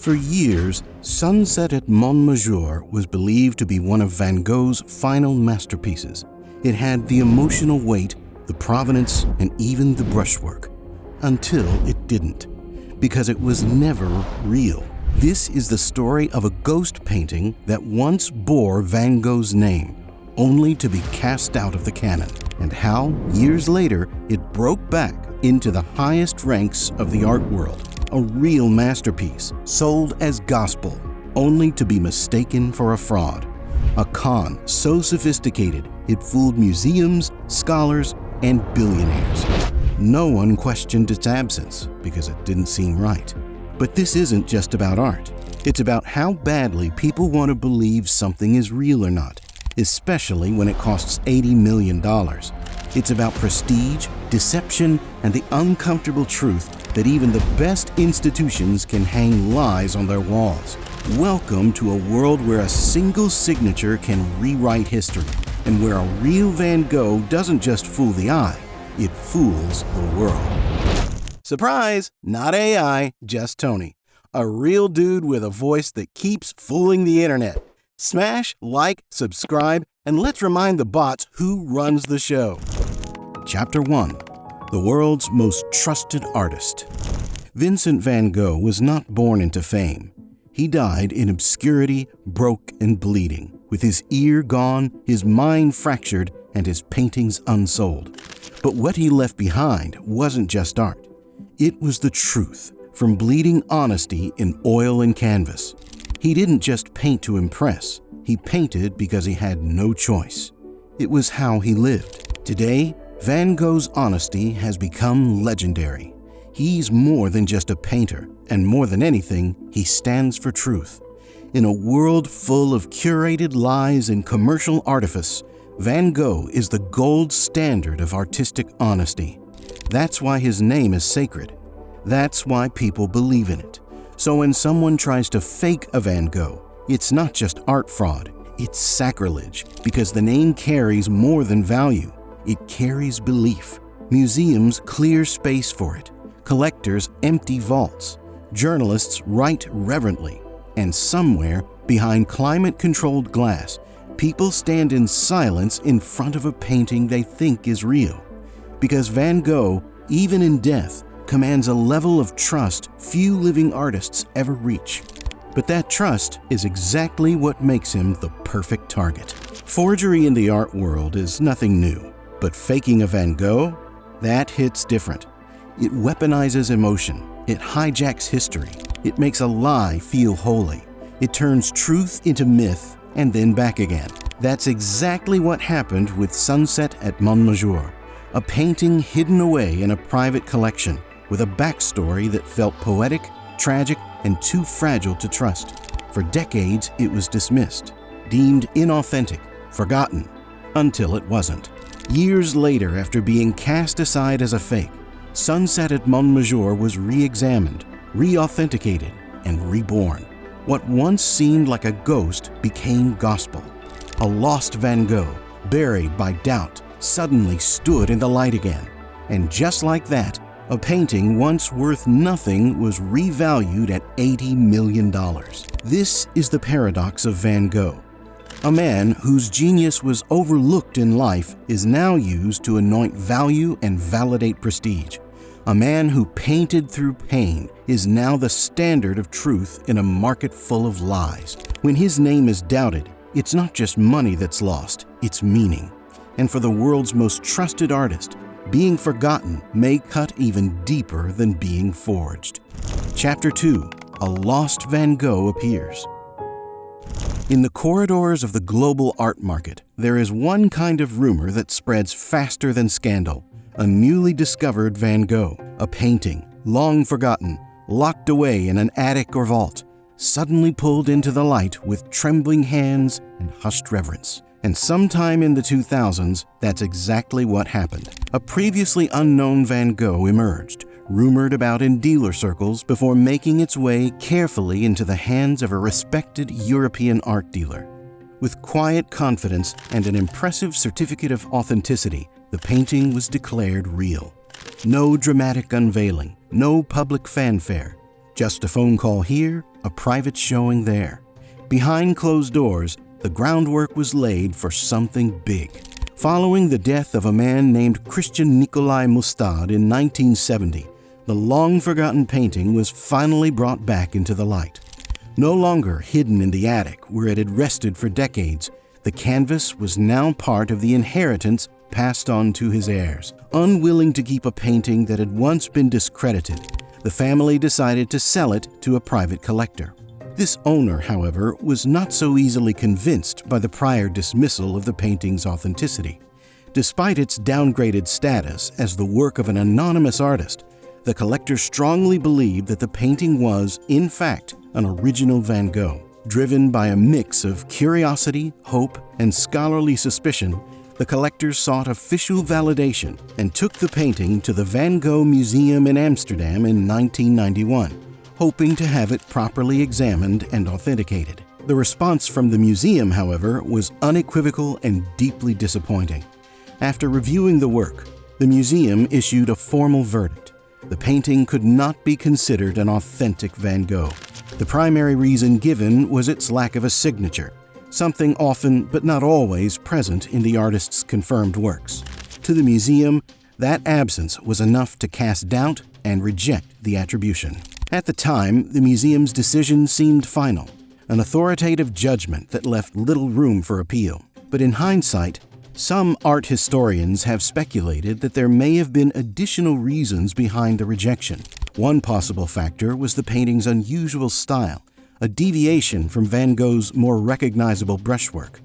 For years, Sunset at Montmajour was believed to be one of Van Gogh's final masterpieces. It had the emotional weight, the provenance, and even the brushwork. Until it didn't, because it was never real. This is the story of a ghost painting that once bore Van Gogh's name, only to be cast out of the canon, and how, years later, it broke back into the highest ranks of the art world. A real masterpiece, sold as gospel, only to be mistaken for a fraud. A con so sophisticated it fooled museums, scholars, and billionaires. No one questioned its absence because it didn't seem right. But this isn't just about art. It's about how badly people want to believe something is real or not, especially when it costs $80 million. It's about prestige, deception, and the uncomfortable truth that even the best institutions can hang lies on their walls. Welcome to a world where a single signature can rewrite history, and where a real Van Gogh doesn't just fool the eye, it fools the world. Surprise! Not AI, just Tony. A real dude with a voice that keeps fooling the internet. Smash, like, subscribe, and let's remind the bots who runs the show. Chapter 1. The world's most trusted artist. Vincent Van Gogh was not born into fame. He died in obscurity, broke and bleeding, with his ear gone, his mind fractured, and his paintings unsold. But what he left behind wasn't just art. It was the truth, from bleeding honesty in oil and canvas. He didn't just paint to impress. He painted because he had no choice. It was how he lived. Today, Van Gogh's honesty has become legendary. He's more than just a painter, and more than anything, he stands for truth. In a world full of curated lies and commercial artifice, Van Gogh is the gold standard of artistic honesty. That's why his name is sacred. That's why people believe in it. So when someone tries to fake a Van Gogh, it's not just art fraud, it's sacrilege, because the name carries more than value. It carries belief. Museums clear space for it. Collectors empty vaults. Journalists write reverently. And somewhere, behind climate-controlled glass, people stand in silence in front of a painting they think is real. Because Van Gogh, even in death, commands a level of trust few living artists ever reach. But that trust is exactly what makes him the perfect target. Forgery in the art world is nothing new. But faking a Van Gogh? That hits different. It weaponizes emotion. It hijacks history. It makes a lie feel holy. It turns truth into myth and then back again. That's exactly what happened with Sunset at Montmajour, a painting hidden away in a private collection with a backstory that felt poetic, tragic, and too fragile to trust. For decades, it was dismissed, deemed inauthentic, forgotten, until it wasn't. Years later, after being cast aside as a fake, Sunset at Montmajour was re-examined, re-authenticated, and reborn. What once seemed like a ghost became gospel. A lost Van Gogh, buried by doubt, suddenly stood in the light again. And just like that, a painting once worth nothing was revalued at $80 million. This is the paradox of Van Gogh. A man whose genius was overlooked in life is now used to anoint value and validate prestige. A man who painted through pain is now the standard of truth in a market full of lies. When his name is doubted, it's not just money that's lost, it's meaning. And for the world's most trusted artist, being forgotten may cut even deeper than being forged. Chapter 2. A lost Van Gogh appears. In the corridors of the global art market, there is one kind of rumor that spreads faster than scandal. A newly discovered Van Gogh, a painting, long forgotten, locked away in an attic or vault, suddenly pulled into the light with trembling hands and hushed reverence. And sometime in the 2000s, that's exactly what happened. A previously unknown Van Gogh emerged, rumored about in dealer circles before making its way carefully into the hands of a respected European art dealer. With quiet confidence and an impressive certificate of authenticity, the painting was declared real. No dramatic unveiling, no public fanfare, just a phone call here, a private showing there. Behind closed doors, the groundwork was laid for something big. Following the death of a man named Christian Nicolai Mustad in 1970, the long-forgotten painting was finally brought back into the light. No longer hidden in the attic where it had rested for decades, the canvas was now part of the inheritance passed on to his heirs. Unwilling to keep a painting that had once been discredited, the family decided to sell it to a private collector. This owner, however, was not so easily convinced by the prior dismissal of the painting's authenticity. Despite its downgraded status as the work of an anonymous artist, the collector strongly believed that the painting was, in fact, an original Van Gogh. Driven by a mix of curiosity, hope, and scholarly suspicion, the collectors sought official validation and took the painting to the Van Gogh Museum in Amsterdam in 1991, hoping to have it properly examined and authenticated. The response from the museum, however, was unequivocal and deeply disappointing. After reviewing the work, the museum issued a formal verdict. The painting could not be considered an authentic Van Gogh. The primary reason given was its lack of a signature, something often but not always present in the artist's confirmed works. To the museum, that absence was enough to cast doubt and reject the attribution. At the time, the museum's decision seemed final, an authoritative judgment that left little room for appeal. But in hindsight, some art historians have speculated that there may have been additional reasons behind the rejection. One possible factor was the painting's unusual style, a deviation from Van Gogh's more recognizable brushwork.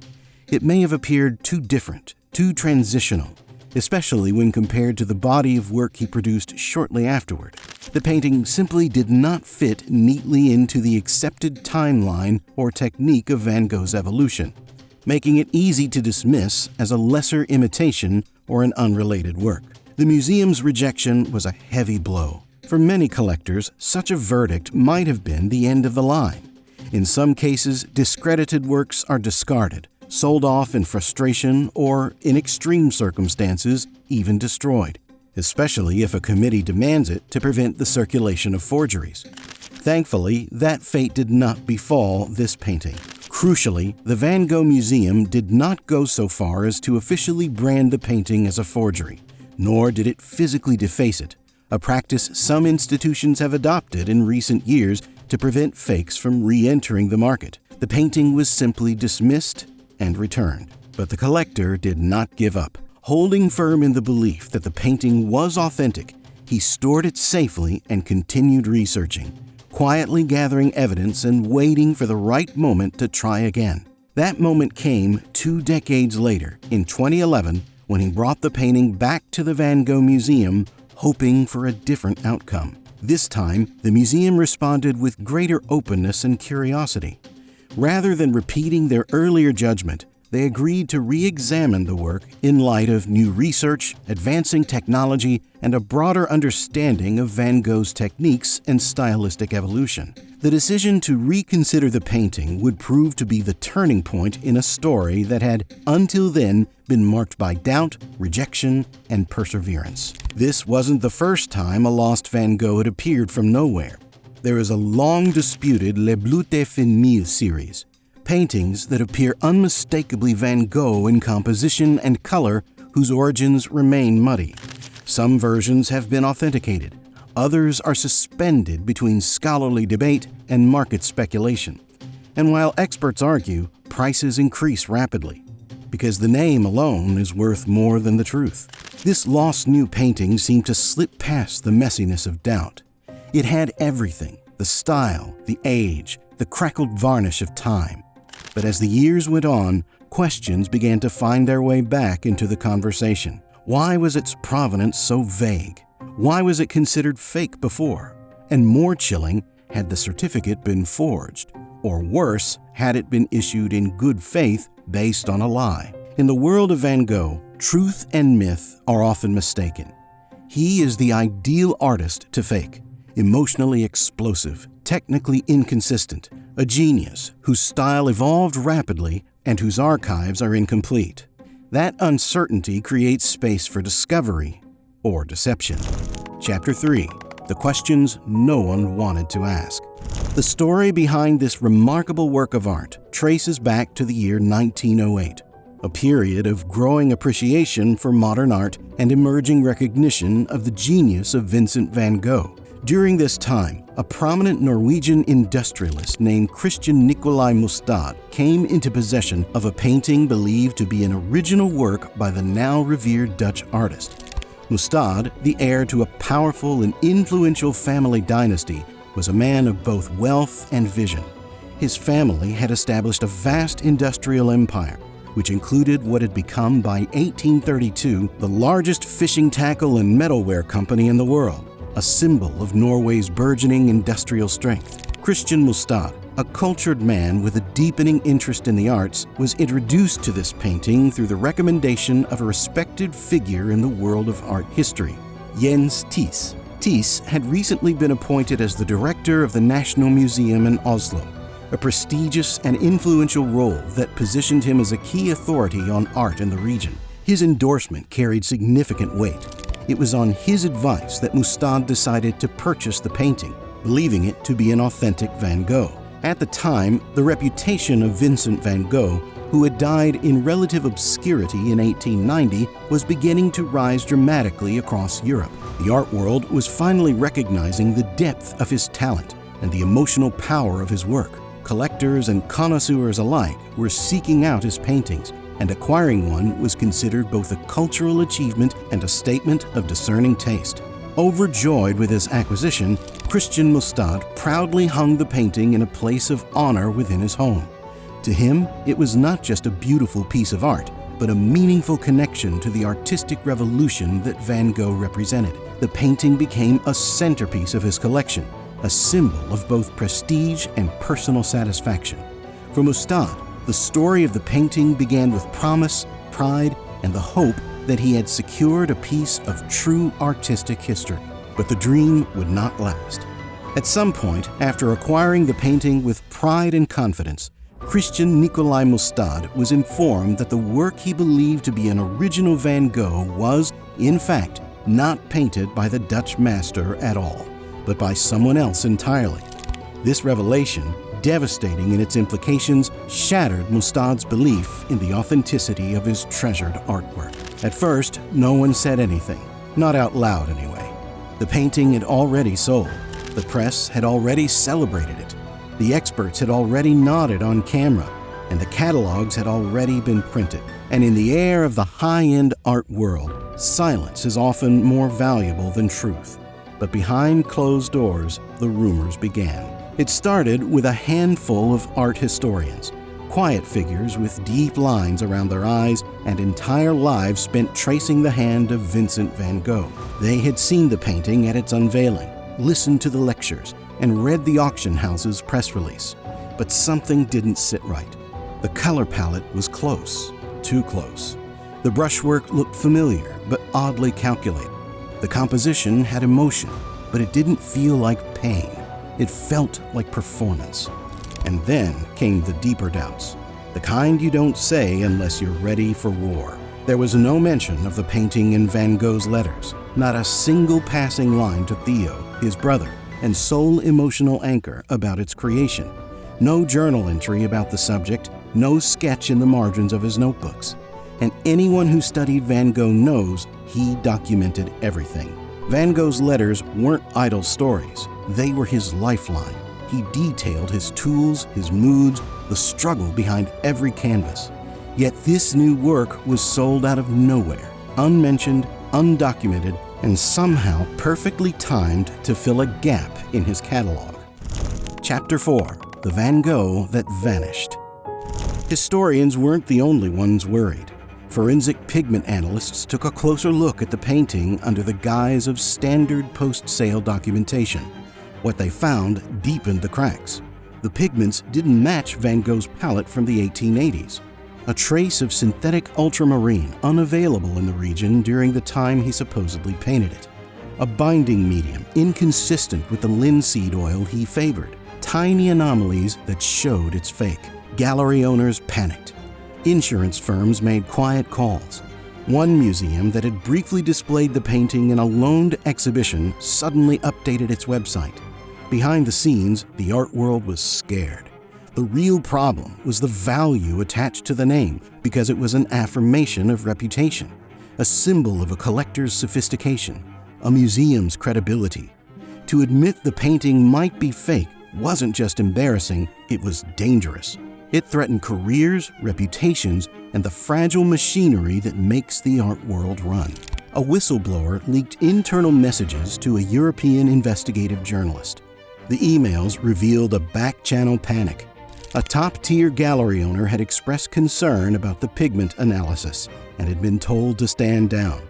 It may have appeared too different, too transitional, especially when compared to the body of work he produced shortly afterward. The painting simply did not fit neatly into the accepted timeline or technique of Van Gogh's evolution, making it easy to dismiss as a lesser imitation or an unrelated work. The museum's rejection was a heavy blow. For many collectors, such a verdict might have been the end of the line. In some cases, discredited works are discarded, sold off in frustration, or, in extreme circumstances, even destroyed, especially if a committee demands it to prevent the circulation of forgeries. Thankfully, that fate did not befall this painting. Crucially, the Van Gogh Museum did not go so far as to officially brand the painting as a forgery, nor did it physically deface it, a practice some institutions have adopted in recent years to prevent fakes from re-entering the market. The painting was simply dismissed and returned. But the collector did not give up. Holding firm in the belief that the painting was authentic, he stored it safely and continued researching, quietly gathering evidence and waiting for the right moment to try again. That moment came 2 decades later, in 2011, when he brought the painting back to the Van Gogh Museum, hoping for a different outcome. This time, the museum responded with greater openness and curiosity. Rather than repeating their earlier judgment, they agreed to re-examine the work in light of new research, advancing technology, and a broader understanding of Van Gogh's techniques and stylistic evolution. The decision to reconsider the painting would prove to be the turning point in a story that had, until then, been marked by doubt, rejection, and perseverance. This wasn't the first time a lost Van Gogh had appeared from nowhere. There is a long-disputed Les Bleus de Finmille series, paintings that appear unmistakably Van Gogh in composition and color whose origins remain muddy. Some versions have been authenticated. Others are suspended between scholarly debate and market speculation. And while experts argue, prices increase rapidly, because the name alone is worth more than the truth. This lost new painting seemed to slip past the messiness of doubt. It had everything: the style, the age, the crackled varnish of time. But as the years went on, questions began to find their way back into the conversation. Why was its provenance so vague? Why was it considered fake before? And more chilling, had the certificate been forged? Or worse, had it been issued in good faith based on a lie? In the world of Van Gogh, truth and myth are often mistaken. He is the ideal artist to fake, emotionally explosive, technically inconsistent, a genius whose style evolved rapidly and whose archives are incomplete. That uncertainty creates space for discovery or deception. Chapter 3. The questions no one wanted to ask. The story behind this remarkable work of art traces back to the year 1908, a period of growing appreciation for modern art and emerging recognition of the genius of Vincent van Gogh. During this time, a prominent Norwegian industrialist named Christian Nicolai Mustad came into possession of a painting believed to be an original work by the now revered Dutch artist. Mustad, the heir to a powerful and influential family dynasty, was a man of both wealth and vision. His family had established a vast industrial empire, which included what had become by 1832 the largest fishing tackle and metalware company in the world, a symbol of Norway's burgeoning industrial strength. Christian Mustad, a cultured man with a deepening interest in the arts, was introduced to this painting through the recommendation of a respected figure in the world of art history, Jens Thiess. Thiess had recently been appointed as the director of the National Museum in Oslo, a prestigious and influential role that positioned him as a key authority on art in the region. His endorsement carried significant weight. It was on his advice that Mustad decided to purchase the painting, believing it to be an authentic Van Gogh. At the time, the reputation of Vincent van Gogh, who had died in relative obscurity in 1890, was beginning to rise dramatically across Europe. The art world was finally recognizing the depth of his talent and the emotional power of his work. Collectors and connoisseurs alike were seeking out his paintings, and acquiring one was considered both a cultural achievement and a statement of discerning taste. Overjoyed with his acquisition, Christian Mustad proudly hung the painting in a place of honor within his home. To him, it was not just a beautiful piece of art, but a meaningful connection to the artistic revolution that Van Gogh represented. The painting became a centerpiece of his collection, a symbol of both prestige and personal satisfaction. For Mustad, the story of the painting began with promise, pride, and the hope that he had secured a piece of true artistic history. But the dream would not last. At some point, after acquiring the painting with pride and confidence, Christian Nicolai Mustad was informed that the work he believed to be an original Van Gogh was, in fact, not painted by the Dutch master at all, but by someone else entirely. This revelation, devastating in its implications, shattered Mustad's belief in the authenticity of his treasured artwork. At first, no one said anything, not out loud anyway. The painting had already sold. The press had already celebrated it. The experts had already nodded on camera, and the catalogs had already been printed. And in the air of the high-end art world, silence is often more valuable than truth. But behind closed doors, the rumors began. It started with a handful of art historians, quiet figures with deep lines around their eyes and entire lives spent tracing the hand of Vincent van Gogh. They had seen the painting at its unveiling, listened to the lectures, and read the auction house's press release. But something didn't sit right. The color palette was close, too close. The brushwork looked familiar, but oddly calculated. The composition had emotion, but it didn't feel like pain. It felt like performance. And then came the deeper doubts, the kind you don't say unless you're ready for war. There was no mention of the painting in Van Gogh's letters, not a single passing line to Theo, his brother, and sole emotional anchor about its creation. No journal entry about the subject, no sketch in the margins of his notebooks. And anyone who studied Van Gogh knows he documented everything. Van Gogh's letters weren't idle stories. They were his lifeline. He detailed his tools, his moods, the struggle behind every canvas. Yet this new work was sold out of nowhere, unmentioned, undocumented, and somehow perfectly timed to fill a gap in his catalog. Chapter 4: The Van Gogh That Vanished. Historians weren't the only ones worried. Forensic pigment analysts took a closer look at the painting under the guise of standard post-sale documentation. What they found deepened the cracks. The pigments didn't match Van Gogh's palette from the 1880s. A trace of synthetic ultramarine unavailable in the region during the time he supposedly painted it. A binding medium inconsistent with the linseed oil he favored. Tiny anomalies that showed it's fake. Gallery owners panicked. Insurance firms made quiet calls. One museum that had briefly displayed the painting in a loaned exhibition suddenly updated its website. Behind the scenes, the art world was scared. The real problem was the value attached to the name because it was an affirmation of reputation, a symbol of a collector's sophistication, a museum's credibility. To admit the painting might be fake wasn't just embarrassing, it was dangerous. It threatened careers, reputations, and the fragile machinery that makes the art world run. A whistleblower leaked internal messages to a European investigative journalist. The emails revealed a back-channel panic. A top-tier gallery owner had expressed concern about the pigment analysis and had been told to stand down.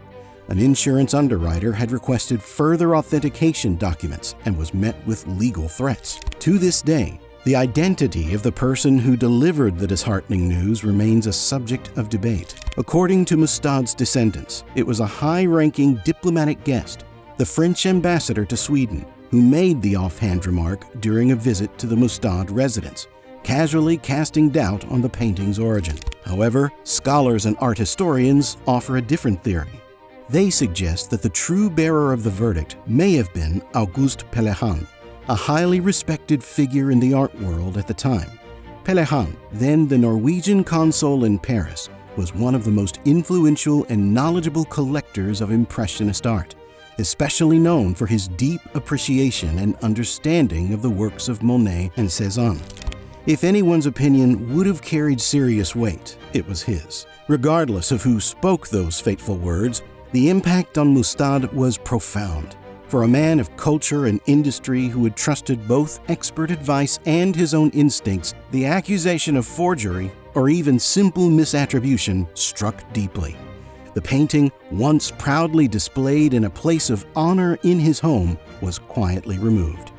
An insurance underwriter had requested further authentication documents and was met with legal threats. To this day, the identity of the person who delivered the disheartening news remains a subject of debate. According to Mustad's descendants, it was a high-ranking diplomatic guest, the French ambassador to Sweden, who made the offhand remark during a visit to the Mustad residence, casually casting doubt on the painting's origin. However, scholars and art historians offer a different theory. They suggest that the true bearer of the verdict may have been Auguste Pellerin, a highly respected figure in the art world at the time. Pellerin, then the Norwegian consul in Paris, was one of the most influential and knowledgeable collectors of Impressionist art, especially known for his deep appreciation and understanding of the works of Monet and Cézanne. If anyone's opinion would have carried serious weight, it was his. Regardless of who spoke those fateful words, the impact on Mustad was profound. For a man of culture and industry who had trusted both expert advice and his own instincts, the accusation of forgery, or even simple misattribution, struck deeply. The painting, once proudly displayed in a place of honor in his home, was quietly removed.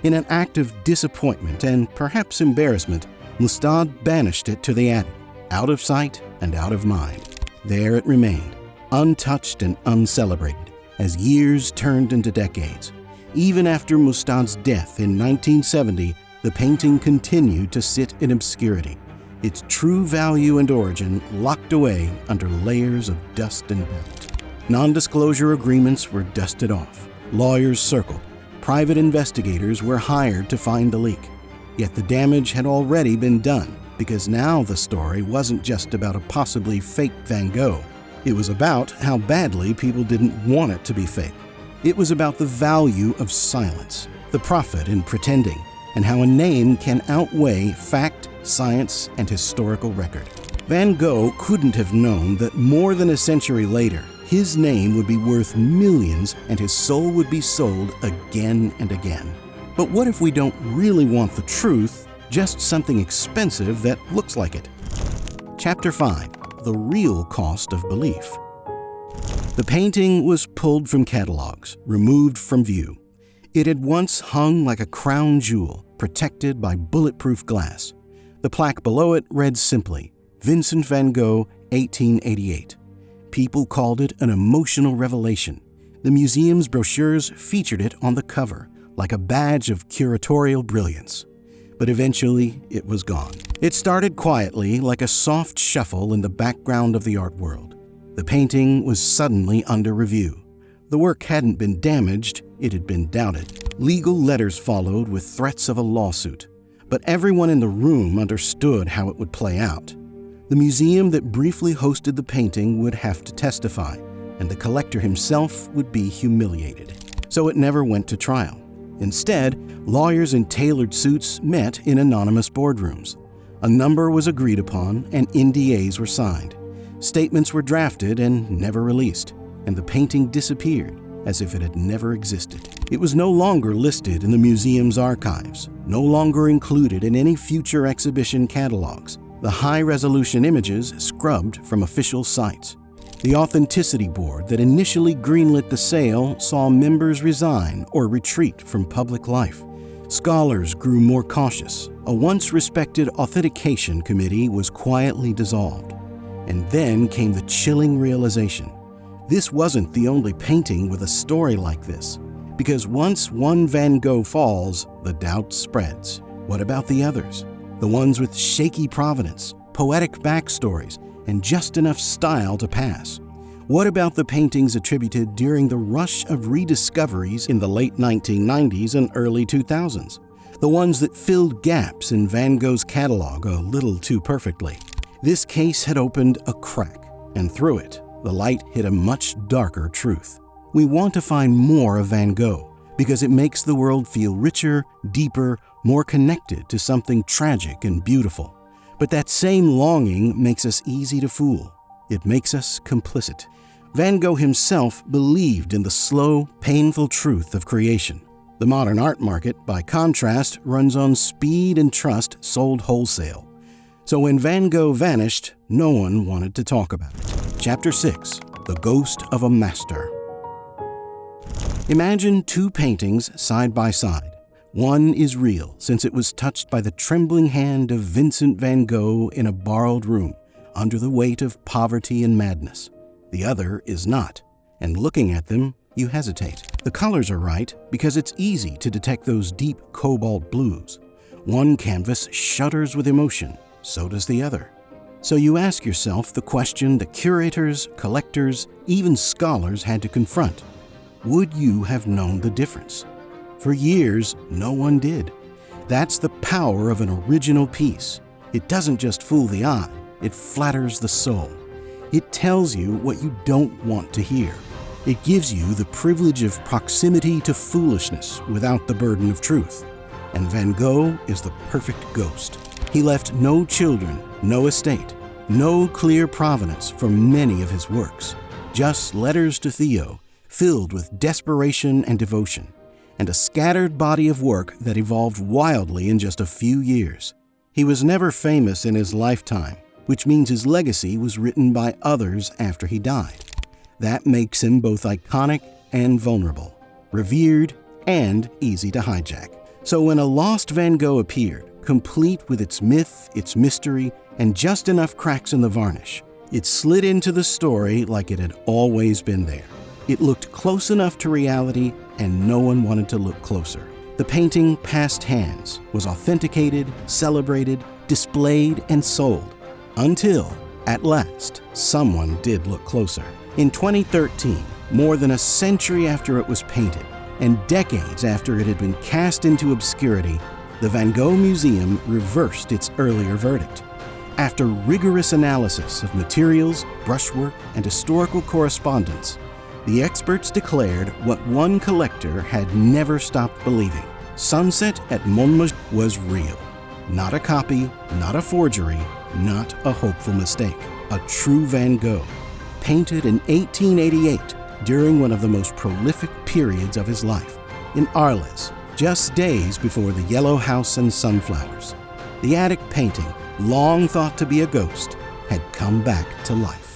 In an act of disappointment and perhaps embarrassment, Mustad banished it to the attic, out of sight and out of mind. There it remained, untouched and uncelebrated, as years turned into decades. Even after Mustad's death in 1970, the painting continued to sit in obscurity, its true value and origin locked away under layers of dust and dirt. Non-disclosure agreements were dusted off, lawyers circled, private investigators were hired to find the leak. Yet the damage had already been done, because now the story wasn't just about a possibly fake Van Gogh. It was about how badly people didn't want it to be fake. It was about the value of silence, the profit in pretending, and how a name can outweigh fact, science, and historical record. Van Gogh couldn't have known that more than a century later, his name would be worth millions and his soul would be sold again and again. But what if we don't really want the truth, just something expensive that looks like it? Chapter 5. The real cost of belief. The painting was pulled from catalogs, removed from view. It had once hung like a crown jewel, protected by bulletproof glass. The plaque below it read simply, Vincent Van Gogh, 1888. People called it an emotional revelation. The museum's brochures featured it on the cover, like a badge of curatorial brilliance. But eventually, it was gone. It started quietly, like a soft shuffle in the background of the art world. The painting was suddenly under review. The work hadn't been damaged, it had been doubted. Legal letters followed with threats of a lawsuit. But everyone in the room understood how it would play out. The museum that briefly hosted the painting would have to testify, and the collector himself would be humiliated. So it never went to trial. Instead, lawyers in tailored suits met in anonymous boardrooms. A number was agreed upon and NDAs were signed. Statements were drafted and never released, and the painting disappeared as if it had never existed. It was no longer listed in the museum's archives, no longer included in any future exhibition catalogs. The high-resolution images scrubbed from official sites. The Authenticity Board that initially greenlit the sale saw members resign or retreat from public life. Scholars grew more cautious. A once respected authentication committee was quietly dissolved. And then came the chilling realization. This wasn't the only painting with a story like this, because once one Van Gogh falls, the doubt spreads. What about the others? The ones with shaky provenance, poetic backstories, and just enough style to pass. What about the paintings attributed during the rush of rediscoveries in the late 1990s and early 2000s? The ones that filled gaps in Van Gogh's catalog a little too perfectly. This case had opened a crack, and through it, the light hit a much darker truth. We want to find more of Van Gogh because it makes the world feel richer, deeper, more connected to something tragic and beautiful. But that same longing makes us easy to fool. It makes us complicit. Van Gogh himself believed in the slow, painful truth of creation. The modern art market, by contrast, runs on speed and trust sold wholesale. So when Van Gogh vanished, no one wanted to talk about it. Chapter 6. The Ghost of a Master. Imagine two paintings side by side. One is real, since it was touched by the trembling hand of Vincent Van Gogh in a borrowed room, under the weight of poverty and madness. The other is not, and looking at them, you hesitate. The colors are right because it's easy to detect those deep cobalt blues. One canvas shudders with emotion, so does the other. So you ask yourself the question that curators, collectors, even scholars had to confront. Would you have known the difference? For years, no one did. That's the power of an original piece. It doesn't just fool the eye, it flatters the soul. It tells you what you don't want to hear. It gives you the privilege of proximity to foolishness without the burden of truth. And Van Gogh is the perfect ghost. He left no children, no estate, no clear provenance for many of his works. Just letters to Theo, filled with desperation and devotion, and a scattered body of work that evolved wildly in just a few years. He was never famous in his lifetime, which means his legacy was written by others after he died. That makes him both iconic and vulnerable, revered and easy to hijack. So when a lost Van Gogh appeared, complete with its myth, its mystery, and just enough cracks in the varnish, it slid into the story like it had always been there. It looked close enough to reality, and no one wanted to look closer. The painting passed hands, was authenticated, celebrated, displayed, and sold, until, at last, someone did look closer. In 2013, more than a century after it was painted, and decades after it had been cast into obscurity, the Van Gogh Museum reversed its earlier verdict. After rigorous analysis of materials, brushwork, and historical correspondence, the experts declared what one collector had never stopped believing. Sunset at Montmajour was real. Not a copy, not a forgery, not a hopeful mistake. A true Van Gogh, painted in 1888 during one of the most prolific periods of his life, in Arles, just days before the yellow house and sunflowers. The attic painting, long thought to be a ghost, had come back to life.